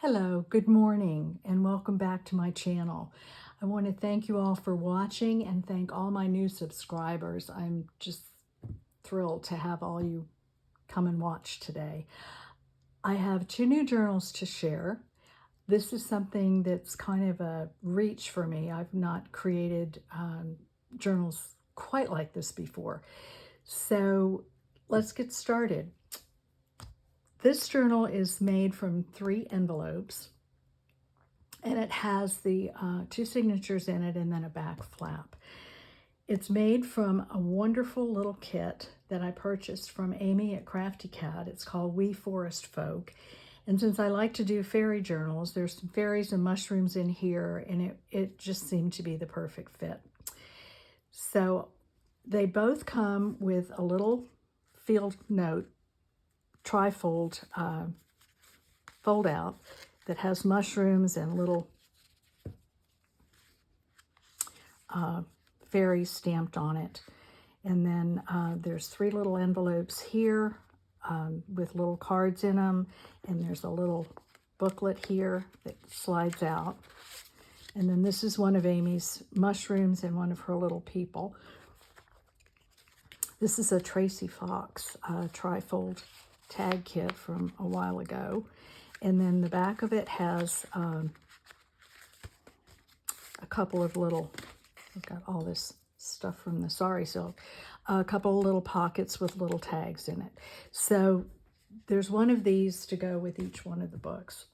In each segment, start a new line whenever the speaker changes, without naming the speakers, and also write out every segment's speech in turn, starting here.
Hello, good morning, and welcome back to my channel. I want to thank you all for watching and thank all my new subscribers. I'm just thrilled to have all you come and watch today. I have two new journals to share. This is something that's kind of a reach for me. I've not created journals quite like this before. So let's get started. This journal is made from 3 envelopes. And it has the 2 signatures in it and then a back flap. It's made from a wonderful little kit that I purchased from Amy at Crafty Cat. It's called We Forest Folk. And since I like to do fairy journals, there's some fairies and mushrooms in here, and it just seemed to be the perfect fit. So they both come with a little field note, trifold fold out that has mushrooms and little fairies stamped on it. And then there's 3 little envelopes here with little cards in them. And there's a little booklet here that slides out. And then this is one of Amy's mushrooms and one of her little people. This is a Tracy Fox trifold tag kit from a while ago. And then the back of it has a couple of little, I've got all this stuff from the Sari Silk, a couple of little pockets with little tags in it. So there's one of these to go with each one of the books.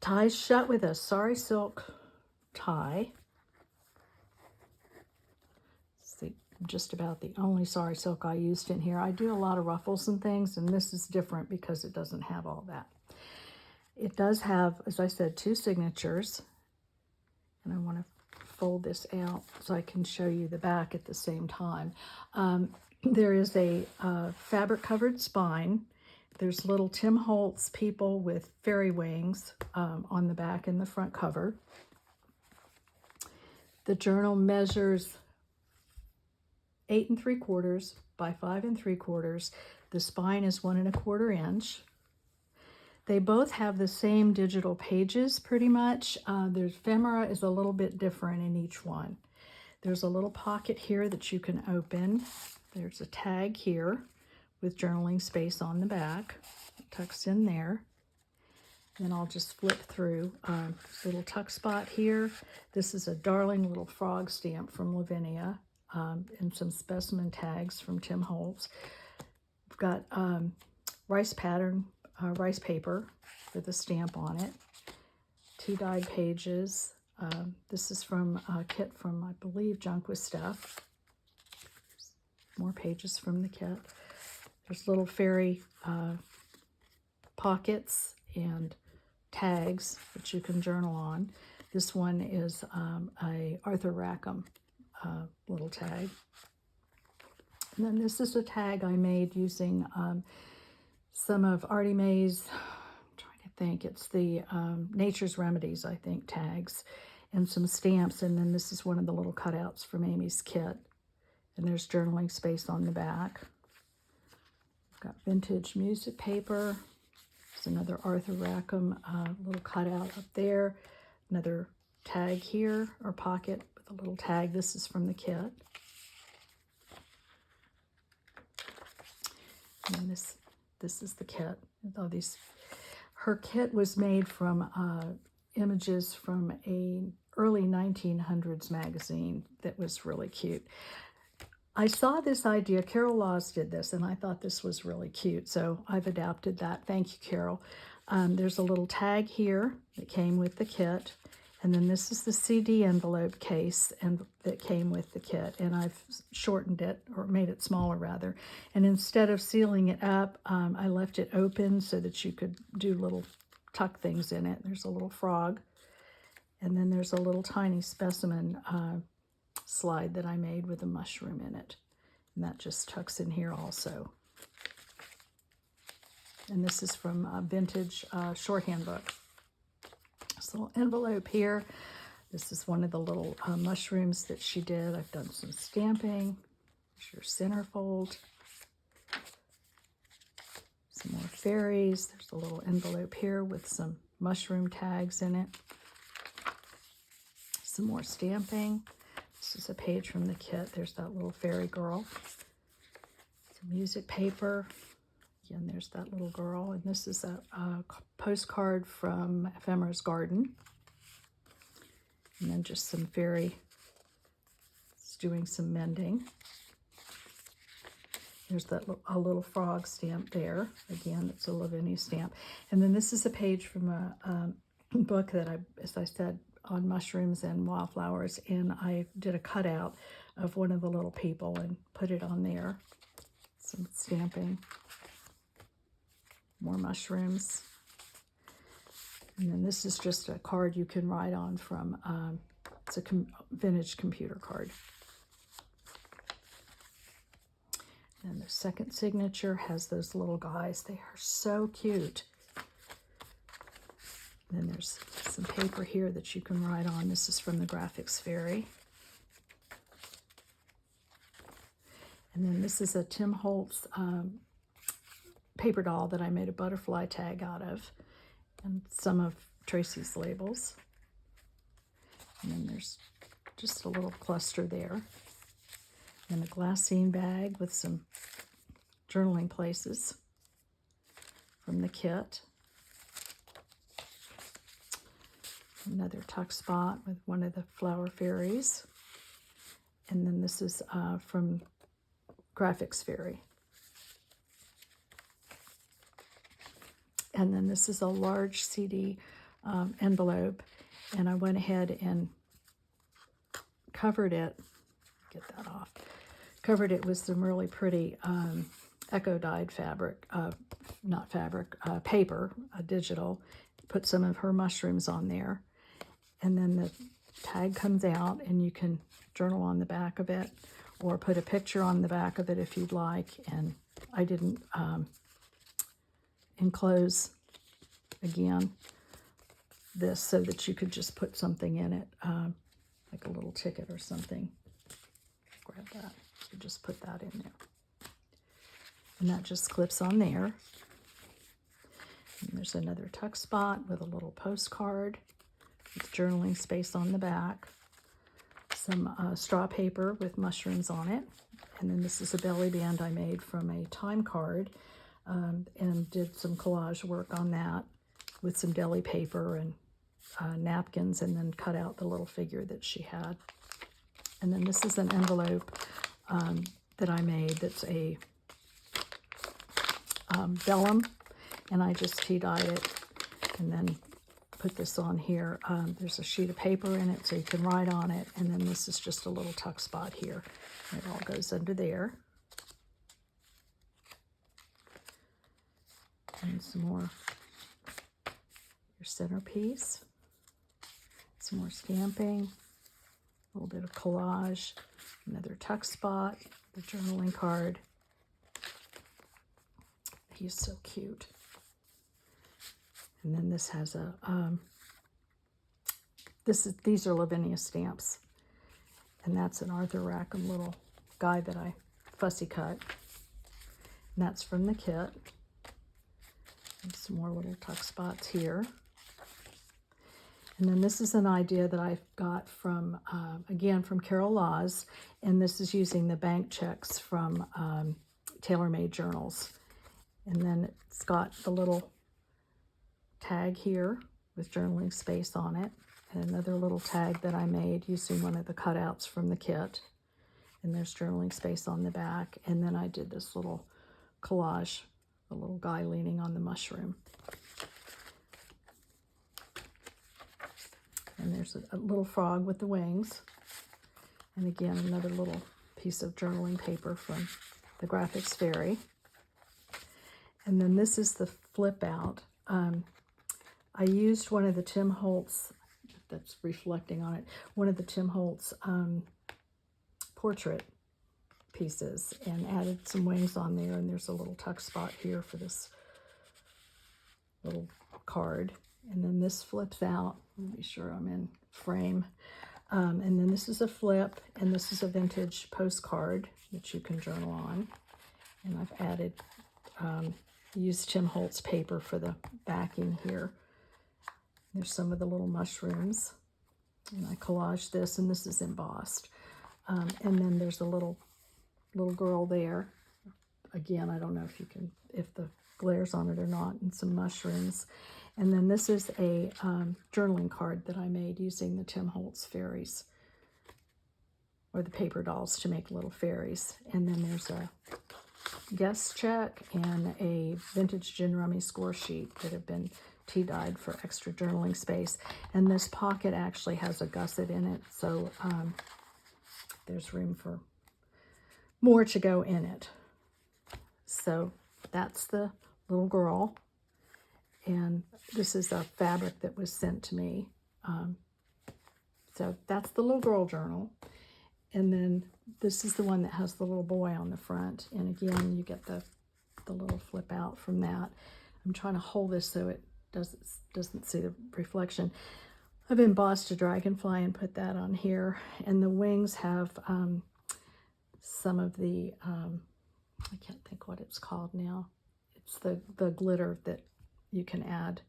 Ties shut with a Sari Silk tie. It's just about the only Sari Silk I used in here. I do a lot of ruffles and things, and this is different because it doesn't have all that. It does have, as I said, 2 signatures. And I want to fold this out so I can show you the back at the same time. There is a fabric covered spine. There's little Tim Holtz people with fairy wings on the back and the front cover. The journal measures 8 3/4 by 5 3/4. The spine is 1 1/4 inch. They both have the same digital pages pretty much. The ephemera is a little bit different in each one. There's a little pocket here that you can open. There's a tag here with journaling space on the back. It tucks in there. Then I'll just flip through this little tuck spot here. This is a darling little frog stamp from Lavinia and some specimen tags from Tim Holtz. We've got rice pattern, rice paper with a stamp on it. 2 dyed pages. This is from a kit from, I believe, Junk with Stuff. More pages from the kit. There's little fairy pockets and tags that you can journal on. This one is a Arthur Rackham little tag. And then this is a tag I made using some of Artie Mae's, I'm trying to think, it's the Nature's Remedies, I think, tags, and some stamps. And then this is one of the little cutouts from Amy's kit. And there's journaling space on the back. I've got vintage music paper. There's another Arthur Rackham little cutout up there. Another tag here, or pocket with a little tag. This is from the kit. And this is the kit. Her kit was made from images from a early 1900s magazine that was really cute. I saw this idea, Carol Laws did this, and I thought this was really cute, so I've adapted that. Thank you, Carol. There's a little tag here that came with the kit, and then this is the CD envelope case and that came with the kit, and I've shortened it, or made it smaller rather, and instead of sealing it up, I left it open so that you could do little tuck things in it. There's a little frog, and then there's a little tiny specimen slide that I made with a mushroom in it, and that just tucks in here also. And this is from a vintage shorthand book. This little envelope here. This is one of the little mushrooms that she did. I've done some stamping. Here's your centerfold. Some more fairies. There's a little envelope here with some mushroom tags in it. Some more stamping. This is a page from the kit. There's that little fairy girl. Some music paper. Again, there's that little girl. And this is a postcard from Ephemera's Garden. And then just some fairy doing some mending. There's that a little frog stamp there. Again, it's a Lavinia stamp. And then this is a page from a book that as I said, on mushrooms and wildflowers. And I did a cutout of one of the little people and put it on there. Some stamping. More mushrooms. And then this is just a card you can write on from, it's a vintage computer card. And the second signature has those little guys. They are so cute. And then there's some paper here that you can write on. This is from the Graphics Fairy. And then this is a Tim Holtz paper doll that I made a butterfly tag out of. And some of Tracy's labels. And then there's just a little cluster there. And a glassine bag with some journaling places from the kit. Another tuck spot with one of the flower fairies. And then this is from Graphics Fairy. And then this is a large CD envelope. And I went ahead and covered it. Get that off. Covered it with some really pretty eco-dyed fabric, paper, digital. Put some of her mushrooms on there. And then the tag comes out and you can journal on the back of it or put a picture on the back of it if you'd like. And I didn't enclose, again, this so that you could just put something in it, like a little ticket or something. Grab that. So just put that in there. And that just clips on there. And there's another tuck spot with a little postcard with journaling space on the back. Some straw paper with mushrooms on it. And then this is a belly band I made from a time card and did some collage work on that with some deli paper and napkins, and then cut out the little figure that she had. And then this is an envelope that I made that's a vellum, and I just tea dyed it and then put this on here. There's a sheet of paper in it so you can write on it, and then this is just a little tuck spot here. It all goes under there. And some more your centerpiece. Some more stamping. A little bit of collage, another tuck spot, the journaling card. He's so cute. And then this has a, these are Lavinia stamps. And that's an Arthur Rackham little guy that I fussy cut. And that's from the kit. And some more little tuck spots here. And then this is an idea that I got from, again, from Carol Laws. And this is using the bank checks from TaylorMade Journals. And then it's got the little tag here with journaling space on it. And another little tag that I made using one of the cutouts from the kit. And there's journaling space on the back. And then I did this little collage, a little guy leaning on the mushroom. And there's a little frog with the wings. And again, another little piece of journaling paper from the Graphics Fairy. And then this is the flip out. I used one of the Tim Holtz, that's reflecting on it, one of the Tim Holtz portrait pieces and added some wings on there. And there's a little tuck spot here for this little card. And then this flips out. Let me be sure I'm in frame. And then this is a flip, and this is a vintage postcard that you can journal on. And I've added I used Tim Holtz paper for the backing here. There's some of the little mushrooms. And I collaged this, and this is embossed. And then there's a little girl there. Again, I don't know if the glare's on it or not, and some mushrooms. And then this is a journaling card that I made using the Tim Holtz fairies, or the paper dolls to make little fairies. And then there's a guest check and a vintage gin rummy score sheet that have been tea dyed for extra journaling space. And this pocket actually has a gusset in it, so there's room for more to go in it. So that's the little girl, and this is a fabric that was sent to me. So that's the little girl journal. And then this is the one that has the little boy on the front. And again, you get the little flip out from that. I'm trying to hold this so it doesn't see the reflection. I've embossed a dragonfly and put that on here. And the wings have some of the, I can't think what it's called now. It's the glitter that you can add.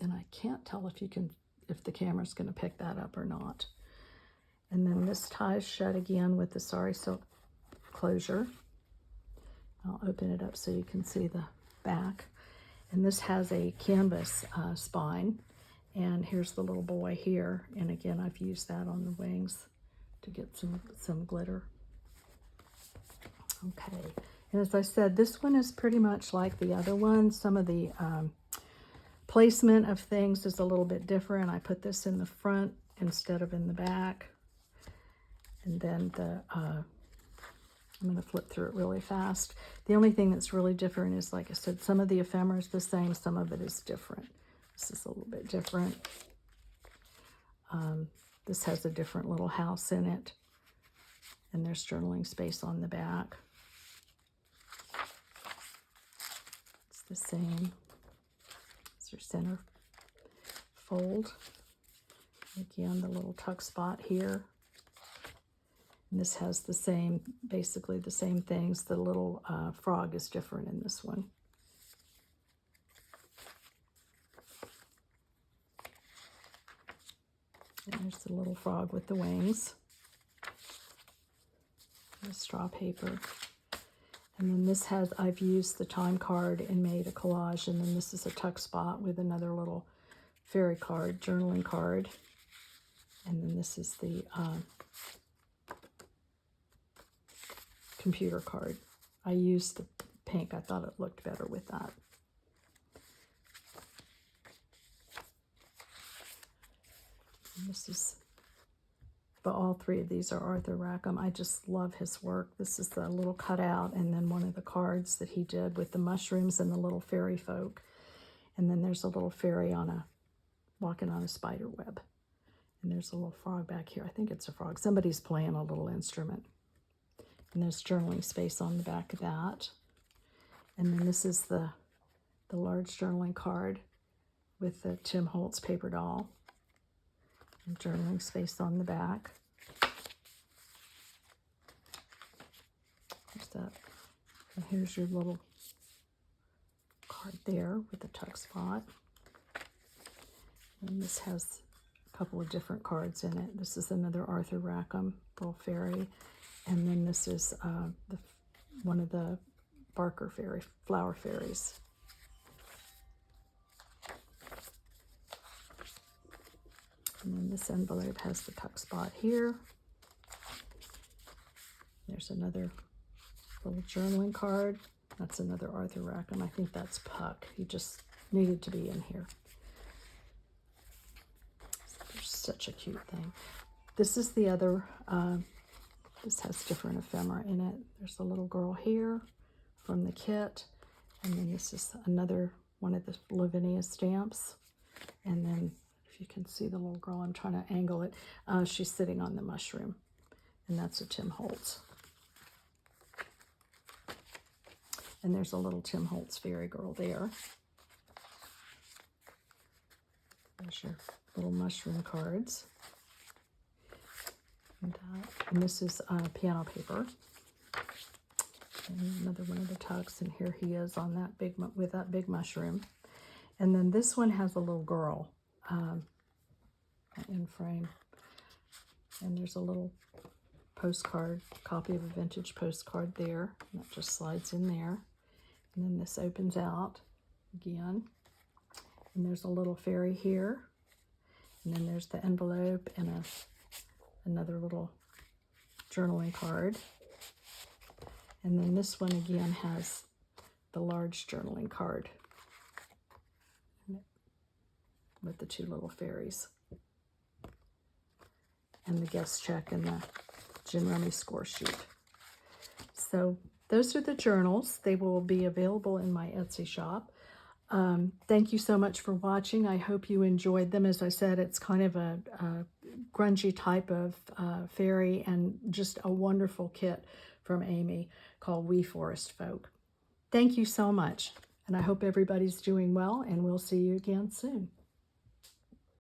And I can't tell if the camera's going to pick that up or not. And then this ties shut again with the Sari Silk closure. I'll open it up so you can see the back. And this has a canvas spine. And here's the little boy here. And again, I've used that on the wings to get some glitter. Okay. And as I said, this one is pretty much like the other one. Some of the placement of things is a little bit different. I put this in the front instead of in the back. And then I'm going to flip through it really fast. The only thing that's really different is, like I said, some of the ephemera is the same, some of it is different. This is a little bit different. This has a different little house in it. And there's journaling space on the back. It's the same. It's your center fold. Again, the little tuck spot here. And this has the same, basically the same things. The little frog is different in this one. And there's the little frog with the wings. The straw paper. And then this has, I've used the time card and made a collage. And then this is a tuck spot with another little fairy card, journaling card. And then this is the computer card. I used the pink. I thought it looked better with that. And this is, but all three of these are Arthur Rackham. I just love his work. This is the little cutout, and then one of the cards that he did with the mushrooms and the little fairy folk. And then there's a little fairy walking on a spider web. And there's a little frog back here. I think it's a frog. Somebody's playing a little instrument. And there's journaling space on the back of that. And then this is the large journaling card with the Tim Holtz paper doll. And journaling space on the back. There's that. And here's your little card there with the tuck spot. And this has a couple of different cards in it. This is another Arthur Rackham little fairy. And then this is one of the Barker flower fairies. And then this envelope has the tuck spot here. There's another little journaling card. That's another Arthur Rackham. I think that's Puck. He just needed to be in here. There's such a cute thing. This is the other, this has different ephemera in it. There's a little girl here from the kit. And then this is another one of the Lavinia stamps. And then if you can see the little girl, I'm trying to angle it. She's sitting on the mushroom. And that's a Tim Holtz. And there's a little Tim Holtz fairy girl there. There's your little mushroom cards. And this is piano paper. And another one of the tucks, and here he is on that with that big mushroom. And then this one has a little girl in frame. And there's a little postcard, copy of a vintage postcard there. And that just slides in there. And then this opens out again. And there's a little fairy here. And then there's the envelope and another little journaling card. And then this one again has the large journaling card with the two little fairies. And the guest check and the Gin Rummy score sheet. So those are the journals. They will be available in my Etsy shop. Thank you so much for watching. I hope you enjoyed them. As I said, it's kind of a grungy type of fairy, and just a wonderful kit from Amy called We Forest Folk. Thank you so much, and I hope everybody's doing well, and we'll see you again soon.